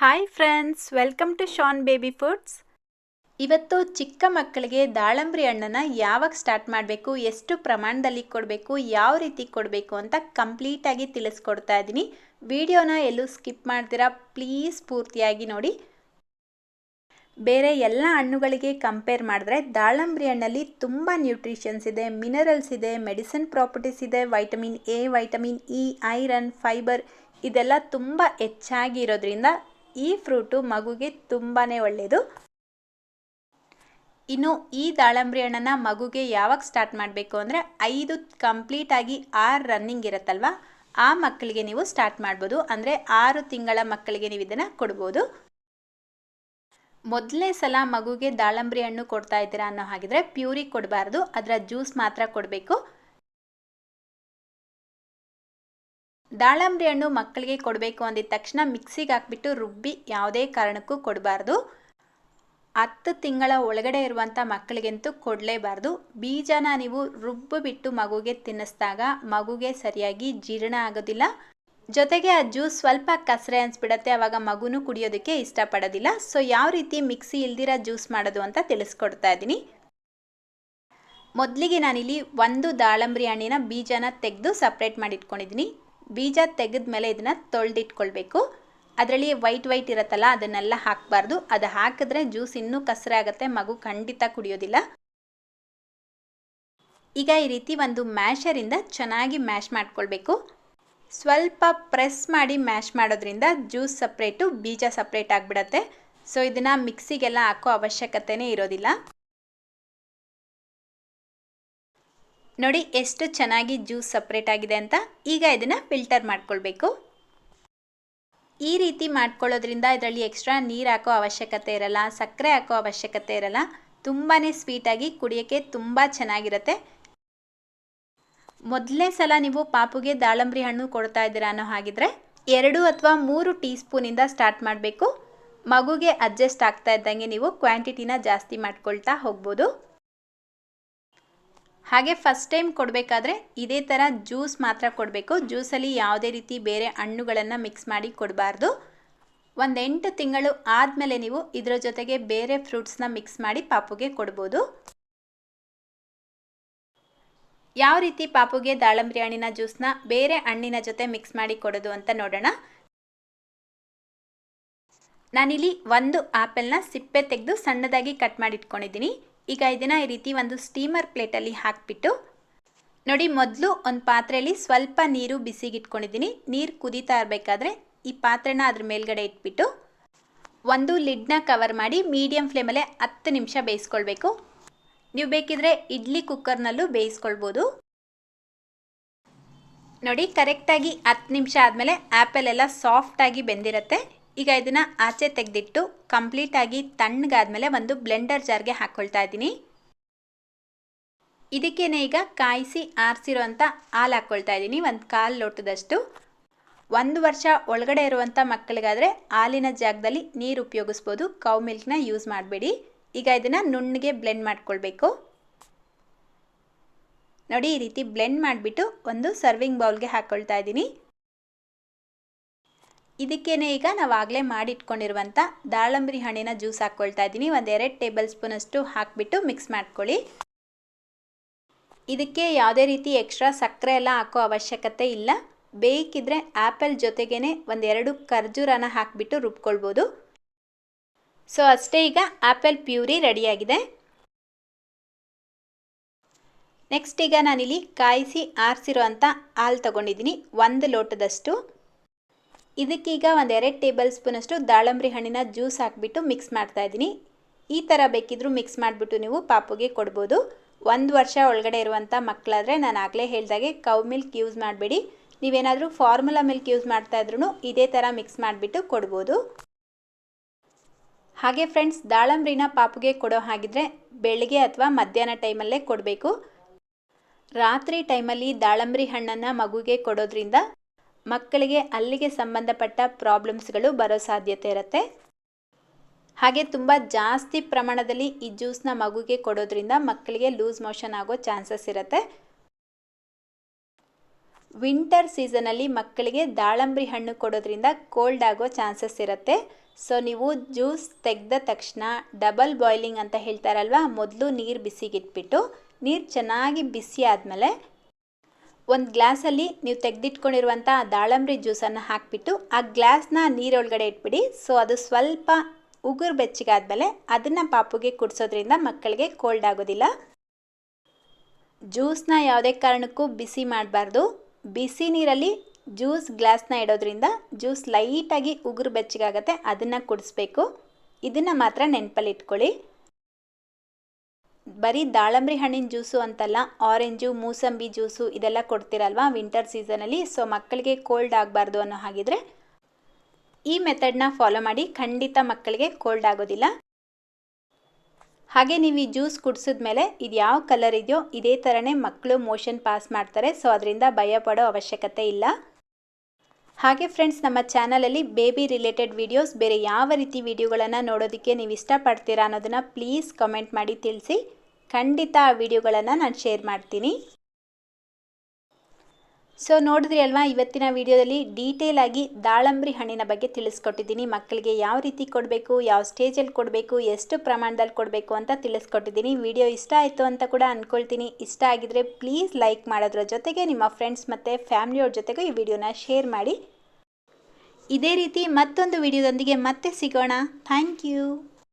Hi friends, welcome to Shan baby foods. ಇವತ್ತು ಚಿಕ್ಕ ಮಕ್ಕಳಿಗೆ ದಾಳಂಬ್ರಿ ಹಣ್ಣನ್ನು ಯಾವಾಗ ಸ್ಟಾರ್ಟ್ ಮಾಡಬೇಕು, ಎಷ್ಟು ಪ್ರಮಾಣದಲ್ಲಿ ಕೊಡಬೇಕು, ಯಾವ ರೀತಿ ಕೊಡಬೇಕು ಅಂತ ಕಂಪ್ಲೀಟಾಗಿ ತಿಳಿಸ್ಕೊಡ್ತಾ ಇದ್ದೀನಿ. ವಿಡಿಯೋನ ಎಲ್ಲೂ ಸ್ಕಿಪ್ ಮಾಡ್ತೀರಾ, ಪ್ಲೀಸ್ ಪೂರ್ತಿಯಾಗಿ ನೋಡಿ. ಬೇರೆ ಎಲ್ಲ ಹಣ್ಣುಗಳಿಗೆ ಕಂಪೇರ್ ಮಾಡಿದ್ರೆ ದಾಳಂಬ್ರಿ ಹಣ್ಣಲ್ಲಿ ತುಂಬ ನ್ಯೂಟ್ರಿಷನ್ಸ್ ಇದೆ, ಮಿನರಲ್ಸ್ ಇದೆ, ಮೆಡಿಸಿನ್ ಪ್ರಾಪರ್ಟೀಸ್ ಇದೆ, vitamin A, vitamin E, iron, fibre ಇದೆಲ್ಲ ತುಂಬ ಹೆಚ್ಚಾಗಿ ಇರೋದ್ರಿಂದ ಈ ಫ್ರೂಟು ಮಗುಗೆ ತುಂಬಾ ಒಳ್ಳೆಯದು. ಇನ್ನು ಈ ದಾಳಂಬ್ರಿ ಹಣ್ಣನ್ನು ಮಗುಗೆ ಯಾವಾಗ ಸ್ಟಾರ್ಟ್ ಮಾಡಬೇಕು ಅಂದರೆ 5 ಕಂಪ್ಲೀಟಾಗಿ 6 ರನ್ನಿಂಗ್ ಇರುತ್ತಲ್ವ, ಆ ಮಕ್ಕಳಿಗೆ ನೀವು ಸ್ಟಾರ್ಟ್ ಮಾಡ್ಬೋದು. ಅಂದರೆ 6 ತಿಂಗಳ ಮಕ್ಕಳಿಗೆ ನೀವು ಇದನ್ನು ಕೊಡ್ಬೋದು. ಮೊದಲನೇ ಸಲ ಮಗುಗೆ ದಾಳಂಬ್ರಿ ಹಣ್ಣು ಕೊಡ್ತಾ ಇದ್ದೀರಾ ಅನ್ನೋ ಹಾಗಿದ್ರೆ ಪ್ಯೂರಿ ಕೊಡಬಾರ್ದು, ಅದರ ಜ್ಯೂಸ್ ಮಾತ್ರ ಕೊಡಬೇಕು. ದಾಳಂಬ್ರಿ ಹಣ್ಣು ಮಕ್ಕಳಿಗೆ ಕೊಡಬೇಕು ಅಂದಿದ ತಕ್ಷಣ ಮಿಕ್ಸಿಗೆ ಹಾಕ್ಬಿಟ್ಟು ರುಬ್ಬಿ ಯಾವುದೇ ಕಾರಣಕ್ಕೂ ಕೊಡಬಾರ್ದು. 10 ತಿಂಗಳ ಒಳಗಡೆ ಇರುವಂಥ ಮಕ್ಕಳಿಗಂತೂ ಕೊಡಲೇಬಾರ್ದು. ಬೀಜನ ನೀವು ರುಬ್ಬಿಬಿಟ್ಟು ಮಗುಗೆ ತಿನ್ನಿಸಿದಾಗ ಮಗುಗೆ ಸರಿಯಾಗಿ ಜೀರ್ಣ ಆಗೋದಿಲ್ಲ, ಜೊತೆಗೆ ಆ ಜ್ಯೂಸ್ ಸ್ವಲ್ಪ ಕಸರೆ ಅನಿಸ್ಬಿಡತ್ತೆ, ಆವಾಗ ಮಗುನೂ ಕುಡಿಯೋದಕ್ಕೆ ಇಷ್ಟಪಡೋದಿಲ್ಲ. ಸೊ ಯಾವ ರೀತಿ ಮಿಕ್ಸಿ ಇಲ್ದಿರ ಜ್ಯೂಸ್ ಮಾಡೋದು ಅಂತ ತಿಳಿಸ್ಕೊಡ್ತಾ ಇದ್ದೀನಿ. ಮೊದಲಿಗೆ ನಾನಿಲ್ಲಿ 1 ದಾಳಂಬ್ರಿ ಹಣ್ಣಿನ ಬೀಜನ ತೆಗೆದು ಸಪ್ರೇಟ್ ಮಾಡಿ ಇಟ್ಕೊಂಡಿದ್ದೀನಿ. ಬೀಜ ತೆಗೆದ ಮೇಲೆ ಇದನ್ನು ತೊಳೆದಿಟ್ಕೊಳ್ಬೇಕು. ಅದರಲ್ಲಿ ವೈಟ್ ಇರುತ್ತಲ್ಲ ಅದನ್ನೆಲ್ಲ ಹಾಕಬಾರ್ದು, ಅದು ಹಾಕಿದ್ರೆ ಜ್ಯೂಸ್ ಇನ್ನೂ ಕಸರೆ ಆಗುತ್ತೆ, ಮಗು ಖಂಡಿತ ಕುಡಿಯೋದಿಲ್ಲ. ಈಗ ಈ ರೀತಿ ಒಂದು ಮ್ಯಾಶರಿಂದ ಚೆನ್ನಾಗಿ ಮ್ಯಾಶ್ ಮಾಡ್ಕೊಳ್ಬೇಕು. ಸ್ವಲ್ಪ ಪ್ರೆಸ್ ಮಾಡಿ ಮ್ಯಾಶ್ ಮಾಡೋದ್ರಿಂದ ಜ್ಯೂಸ್ ಸಪ್ರೇಟು, ಬೀಜ ಸಪ್ರೇಟ್ ಆಗಿಬಿಡತ್ತೆ. ಸೊ ಇದನ್ನು ಮಿಕ್ಸಿಗೆಲ್ಲ ಹಾಕೋ ಅವಶ್ಯಕತೆನೇ ಇರೋದಿಲ್ಲ. ನೋಡಿ ಎಷ್ಟು ಚೆನ್ನಾಗಿ ಜ್ಯೂಸ್ ಸಪ್ರೇಟ್ ಆಗಿದೆ ಅಂತ. ಈಗ ಇದನ್ನು ಫಿಲ್ಟರ್ ಮಾಡ್ಕೊಳ್ಬೇಕು. ಈ ರೀತಿ ಮಾಡ್ಕೊಳ್ಳೋದ್ರಿಂದ ಇದರಲ್ಲಿ ಎಕ್ಸ್ಟ್ರಾ ನೀರು ಹಾಕೋ ಅವಶ್ಯಕತೆ ಇರಲ್ಲ, ಸಕ್ಕರೆ ಹಾಕೋ ಅವಶ್ಯಕತೆ ಇರಲ್ಲ. ತುಂಬಾ ಸ್ವೀಟಾಗಿ ಕುಡಿಯೋಕ್ಕೆ ತುಂಬ ಚೆನ್ನಾಗಿರುತ್ತೆ. ಮೊದಲನೇ ಸಲ ನೀವು ಪಾಪುಗೆ ದಾಳಂಬ್ರಿ ಹಣ್ಣು ಕೊಡ್ತಾ ಇದ್ದೀರಾ ಅನ್ನೋ ಹಾಗಿದ್ರೆ 2 ಅಥವಾ 3 ಟೀ ಸ್ಪೂನಿಂದ ಸ್ಟಾರ್ಟ್ ಮಾಡಬೇಕು. ಮಗುಗೆ ಅಡ್ಜಸ್ಟ್ ಆಗ್ತಾ ಇದ್ದಂಗೆ ನೀವು ಕ್ವಾಂಟಿಟಿನ ಜಾಸ್ತಿ ಮಾಡ್ಕೊಳ್ತಾ ಹೋಗ್ಬೋದು. ಹಾಗೆ ಫಸ್ಟ್ ಟೈಮ್ ಕೊಡಬೇಕಾದ್ರೆ ಇದೇ ಥರ ಜ್ಯೂಸ್ ಮಾತ್ರ ಕೊಡಬೇಕು. ಜ್ಯೂಸಲ್ಲಿ ಯಾವುದೇ ರೀತಿ ಬೇರೆ ಹಣ್ಣುಗಳನ್ನು ಮಿಕ್ಸ್ ಮಾಡಿ ಕೊಡಬಾರ್ದು. 8 ತಿಂಗಳು ಆದಮೇಲೆ ನೀವು ಇದರ ಜೊತೆಗೆ ಬೇರೆ ಫ್ರೂಟ್ಸ್ನ ಮಿಕ್ಸ್ ಮಾಡಿ ಪಾಪುಗೆ ಕೊಡ್ಬೋದು. ಯಾವ ರೀತಿ ಪಾಪುಗೆ ದಾಳಂಬ್ರಿ ಹಣ್ಣಿನ ಜ್ಯೂಸ್ನ ಬೇರೆ ಹಣ್ಣಿನ ಜೊತೆ ಮಿಕ್ಸ್ ಮಾಡಿ ಕೊಡೋದು ಅಂತ ನೋಡೋಣ. ನಾನಿಲ್ಲಿ 1 ಆ್ಯಪಲ್ನ ಸಿಪ್ಪೆ ತೆಗೆದು ಸಣ್ಣದಾಗಿ ಕಟ್ ಮಾಡಿ ಇಟ್ಕೊಂಡಿದ್ದೀನಿ. ಈಗ ಇದನ್ನು ಈ ರೀತಿ ಒಂದು ಸ್ಟೀಮರ್ ಪ್ಲೇಟಲ್ಲಿ ಹಾಕಿಬಿಟ್ಟು ನೋಡಿ, ಮೊದಲು ಒಂದು ಪಾತ್ರೆಯಲ್ಲಿ ಸ್ವಲ್ಪ ನೀರು ಬಿಸಿಗೆ ಇಟ್ಕೊಂಡಿದ್ದೀನಿ. ನೀರು ಕುದೀತಾ ಇರಬೇಕಾದ್ರೆ ಈ ಪಾತ್ರೆನ ಅದ್ರ ಮೇಲ್ಗಡೆ ಇಟ್ಬಿಟ್ಟು ಒಂದು ಲಿಡ್ನ ಕವರ್ ಮಾಡಿ ಮೀಡಿಯಮ್ ಫ್ಲೇಮಲ್ಲೇ 10 ನಿಮಿಷ ಬೇಯಿಸ್ಕೊಳ್ಬೇಕು. ನೀವು ಬೇಕಿದ್ರೆ ಇಡ್ಲಿ ಕುಕ್ಕರ್ನಲ್ಲೂ ಬೇಯಿಸ್ಕೊಳ್ಬೋದು. ನೋಡಿ, ಕರೆಕ್ಟಾಗಿ 10 ನಿಮಿಷ ಆದಮೇಲೆ ಆ್ಯಪಲ್ ಎಲ್ಲ ಸಾಫ್ಟಾಗಿ ಬೆಂದಿರುತ್ತೆ. ಈಗ ಇದನ್ನು ಆಚೆ ತೆಗೆದಿಟ್ಟು ಕಂಪ್ಲೀಟಾಗಿ ತಣ್ಣಗಾದ್ಮೇಲೆ ಒಂದು ಬ್ಲೆಂಡರ್ ಜಾರ್ಗೆ ಹಾಕ್ಕೊಳ್ತಾ ಇದ್ದೀನಿ. ಇದಕ್ಕೇನೆ ಈಗ ಕಾಯಿಸಿ ಆರಿಸಿರೋಂಥ ಹಾಲು ಹಾಕ್ಕೊಳ್ತಾ ಇದ್ದೀನಿ, 1/4 ಲೋಟದಷ್ಟು. 1 ವರ್ಷ ಒಳಗಡೆ ಇರುವಂಥ ಮಕ್ಕಳಿಗಾದರೆ ಹಾಲಿನ ಜಾಗದಲ್ಲಿ ನೀರು ಉಪಯೋಗಿಸ್ಬೋದು, ಕೌ ಮಿಲ್ಕ್ನ ಯೂಸ್ ಮಾಡಬೇಡಿ. ಈಗ ಇದನ್ನು ನುಣ್ಣಗೆ ಬ್ಲೆಂಡ್ ಮಾಡ್ಕೊಳ್ಬೇಕು. ನೋಡಿ, ಈ ರೀತಿ ಬ್ಲೆಂಡ್ ಮಾಡಿಬಿಟ್ಟು ಒಂದು ಸರ್ವಿಂಗ್ ಬೌಲ್ಗೆ ಹಾಕ್ಕೊಳ್ತಾ ಇದ್ದೀನಿ. ಇದಕ್ಕೇನೆ ಈಗ ನಾವಾಗಲೇ ಮಾಡಿಟ್ಕೊಂಡಿರುವಂಥ ದಾಳಂಬ್ರಿ ಹಣ್ಣಿನ ಜ್ಯೂಸ್ ಹಾಕ್ಕೊಳ್ತಾ ಇದ್ದೀನಿ. 2 ಟೇಬಲ್ ಸ್ಪೂನಷ್ಟು ಹಾಕಿಬಿಟ್ಟು ಮಿಕ್ಸ್ ಮಾಡ್ಕೊಳ್ಳಿ. ಇದಕ್ಕೆ ಯಾವುದೇ ರೀತಿ ಎಕ್ಸ್ಟ್ರಾ ಸಕ್ಕರೆ ಎಲ್ಲ ಹಾಕೋ ಅವಶ್ಯಕತೆ ಇಲ್ಲ. ಬೇಕಿದ್ರೆ ಆ್ಯಪಲ್ ಜೊತೆಗೇ 2 ಖರ್ಜೂರನ ಹಾಕಿಬಿಟ್ಟು ರುಬ್ಕೊಳ್ಬೋದು. ಸೊ ಅಷ್ಟೇ, ಈಗ ಆ್ಯಪಲ್ ಪ್ಯೂರಿ ರೆಡಿಯಾಗಿದೆ. ನೆಕ್ಸ್ಟ್ ಈಗ ನಾನಿಲ್ಲಿ ಕಾಯಿಸಿ ಆರಿಸಿರೋ ಅಂಥ ಹಾಲು ತೊಗೊಂಡಿದ್ದೀನಿ, 1 ಲೋಟದಷ್ಟು. ಇದಕ್ಕೀಗ 2 ಟೇಬಲ್ ಸ್ಪೂನಷ್ಟು ದಾಳಂಬ್ರಿ ಹಣ್ಣಿನ ಜ್ಯೂಸ್ ಹಾಕಿಬಿಟ್ಟು ಮಿಕ್ಸ್ ಮಾಡ್ತಾಯಿದ್ದೀನಿ. ಈ ಥರ ಬೇಕಿದ್ದರೂ ಮಿಕ್ಸ್ ಮಾಡಿಬಿಟ್ಟು ನೀವು ಪಾಪುಗೆ ಕೊಡ್ಬೋದು. 1 ವರ್ಷ ಒಳಗಡೆ ಇರುವಂಥ ಮಕ್ಕಳಾದರೆ ನಾನು ಆಗಲೇ ಹೇಳಿದಾಗೆ ಕೌ ಮಿಲ್ಕ್ ಯೂಸ್ ಮಾಡಬೇಡಿ. ನೀವೇನಾದರೂ ಫಾರ್ಮುಲಾ ಮಿಲ್ಕ್ ಯೂಸ್ ಮಾಡ್ತಾಯಿದ್ರೂ ಇದೇ ಥರ ಮಿಕ್ಸ್ ಮಾಡಿಬಿಟ್ಟು ಕೊಡ್ಬೋದು. ಹಾಗೆ ಫ್ರೆಂಡ್ಸ್, ದಾಳಂಬ್ರಿನ ಪಾಪುಗೆ ಕೊಡೋ ಹಾಗಿದ್ರೆ ಬೆಳಗ್ಗೆ ಅಥವಾ ಮಧ್ಯಾಹ್ನ ಟೈಮಲ್ಲೇ ಕೊಡಬೇಕು. ರಾತ್ರಿ ಟೈಮಲ್ಲಿ ದಾಳಂಬ್ರಿ ಹಣ್ಣನ್ನು ಮಗುಗೆ ಕೊಡೋದ್ರಿಂದ ಮಕ್ಕಳಿಗೆ ಅಲ್ಲಿಗೆ ಸಂಬಂಧಪಟ್ಟ ಪ್ರಾಬ್ಲಮ್ಸ್ಗಳು ಬರೋ ಸಾಧ್ಯತೆ ಇರುತ್ತೆ. ಹಾಗೆ ತುಂಬ ಜಾಸ್ತಿ ಪ್ರಮಾಣದಲ್ಲಿ ಈ ಜ್ಯೂಸ್ನ ಮಗುಗೆ ಕೊಡೋದ್ರಿಂದ ಮಕ್ಕಳಿಗೆ ಲೂಸ್ ಮೋಷನ್ ಆಗೋ ಚಾನ್ಸಸ್ ಇರುತ್ತೆ. ವಿಂಟರ್ ಸೀಸನಲ್ಲಿ ಮಕ್ಕಳಿಗೆ ದಾಳಂಬ್ರಿ ಹಣ್ಣು ಕೊಡೋದ್ರಿಂದ ಕೋಲ್ಡ್ ಆಗೋ ಚಾನ್ಸಸ್ ಇರುತ್ತೆ. ಸೊ ನೀವು ಜ್ಯೂಸ್ ತೆಗೆದ ತಕ್ಷಣ ಡಬಲ್ ಬಾಯ್ಲಿಂಗ್ ಅಂತ ಹೇಳ್ತಾರಲ್ವ, ಮೊದಲು ನೀರು ಬಿಸಿಗಿಟ್ಬಿಟ್ಟು ನೀರು ಚೆನ್ನಾಗಿ ಬಿಸಿ ಆದಮೇಲೆ ಒಂದು ಗ್ಲಾಸಲ್ಲಿ ನೀವು ತೆಗೆದಿಟ್ಕೊಂಡಿರುವಂಥ ದಾಳಂಬ್ರಿ ಜ್ಯೂಸನ್ನು ಹಾಕಿಬಿಟ್ಟು ಆ ಗ್ಲಾಸ್ನ ನೀರೊಳಗಡೆ ಇಟ್ಬಿಡಿ. ಸೊ ಅದು ಸ್ವಲ್ಪ ಉಗುರು ಬೆಚ್ಚಗಾದ್ಮೇಲೆ ಅದನ್ನು ಪಾಪುಗೆ ಕುಡಿಸೋದ್ರಿಂದ ಮಕ್ಕಳಿಗೆ ಕೋಲ್ಡ್ ಆಗೋದಿಲ್ಲ. ಜ್ಯೂಸ್ನ ಯಾವುದೇ ಕಾರಣಕ್ಕೂ ಬಿಸಿ ಮಾಡಬಾರ್ದು. ಬಿಸಿ ನೀರಲ್ಲಿ ಜ್ಯೂಸ್ ಗ್ಲಾಸ್ನ ಇಡೋದ್ರಿಂದ ಜ್ಯೂಸ್ ಲೈಟಾಗಿ ಉಗುರು ಬೆಚ್ಚಗಾಗತ್ತೆ, ಅದನ್ನು ಕುಡಿಸ್ಬೇಕು. ಇದನ್ನು ಮಾತ್ರ ನೆನಪಲ್ಲಿ ಇಟ್ಕೊಳ್ಳಿ. ಬರೀ ದಾಳಂಬ್ರಿ ಹಣ್ಣಿನ ಜ್ಯೂಸು ಅಂತಲ್ಲ, ಆರೆಂಜು, ಮೂಸಂಬಿ ಜ್ಯೂಸು ಇದೆಲ್ಲ ಕೊಡ್ತೀರಲ್ವ ವಿಂಟರ್ ಸೀಸನಲ್ಲಿ. ಸೊ ಮಕ್ಕಳಿಗೆ ಕೋಲ್ಡ್ ಆಗಬಾರ್ದು ಅನ್ನೋ ಹಾಗಿದ್ರೆ ಈ ಮೆಥಡ್ನ ಫಾಲೋ ಮಾಡಿ, ಖಂಡಿತ ಮಕ್ಕಳಿಗೆ ಕೋಲ್ಡ್ ಆಗೋದಿಲ್ಲ. ಹಾಗೆ ನೀವು ಈ ಜ್ಯೂಸ್ ಕುಡಿಸಿದ್ಮೇಲೆ ಇದು ಯಾವ ಕಲರ್ ಇದೆಯೋ ಇದೇ ಥರನೇ ಮಕ್ಕಳು ಮೋಷನ್ ಪಾಸ್ ಮಾಡ್ತಾರೆ. ಸೊ ಅದರಿಂದ ಭಯ ಪಡೋ ಅವಶ್ಯಕತೆ ಇಲ್ಲ. ಹಾಗೆ ಫ್ರೆಂಡ್ಸ್, ನಮ್ಮ ಚಾನಲಲ್ಲಿ ಬೇಬಿ ರಿಲೇಟೆಡ್ ವಿಡಿಯೋಸ್, ಬೇರೆ ಯಾವ ರೀತಿ ವಿಡಿಯೋಗಳನ್ನು ನೋಡೋದಕ್ಕೆ ನೀವು ಇಷ್ಟಪಡ್ತೀರಾ ಅನ್ನೋದನ್ನು ಪ್ಲೀಸ್ ಕಮೆಂಟ್ ಮಾಡಿ ತಿಳಿಸಿ. ಖಂಡಿತ ಆ ವಿಡಿಯೋಗಳನ್ನು ನಾನು ಶೇರ್ ಮಾಡ್ತೀನಿ. ಸೊ ನೋಡಿದ್ರಿ ಅಲ್ವಾ, ಇವತ್ತಿನ ವಿಡಿಯೋದಲ್ಲಿ ಡೀಟೇಲ್ ಆಗಿ ದಾಳಂಬ್ರಿ ಹಣ್ಣಿನ ಬಗ್ಗೆ ತಿಳಿಸ್ಕೊಟ್ಟಿದ್ದೀನಿ. ಮಕ್ಕಳಿಗೆ ಯಾವ ರೀತಿ ಕೊಡಬೇಕು, ಯಾವ ಸ್ಟೇಜಲ್ಲಿ ಕೊಡಬೇಕು, ಎಷ್ಟು ಪ್ರಮಾಣದಲ್ಲಿ ಕೊಡಬೇಕು ಅಂತ ತಿಳಿಸ್ಕೊಟ್ಟಿದ್ದೀನಿ. ವಿಡಿಯೋ ಇಷ್ಟ ಆಯಿತು ಅಂತ ಕೂಡ ಅಂದ್ಕೊಳ್ತೀನಿ. ಇಷ್ಟ ಆಗಿದ್ರೆ ಪ್ಲೀಸ್ ಲೈಕ್ ಮಾಡೋದ್ರ ಜೊತೆಗೆ ನಿಮ್ಮ ಫ್ರೆಂಡ್ಸ್ ಮತ್ತು ಫ್ಯಾಮಿಲಿಯವ್ರ ಜೊತೆಗೂ ಈ ವಿಡಿಯೋನ ಶೇರ್ ಮಾಡಿ. ಇದೇ ರೀತಿ ಮತ್ತೊಂದು ವಿಡಿಯೋದೊಂದಿಗೆ ಮತ್ತೆ ಸಿಗೋಣ. Thank you.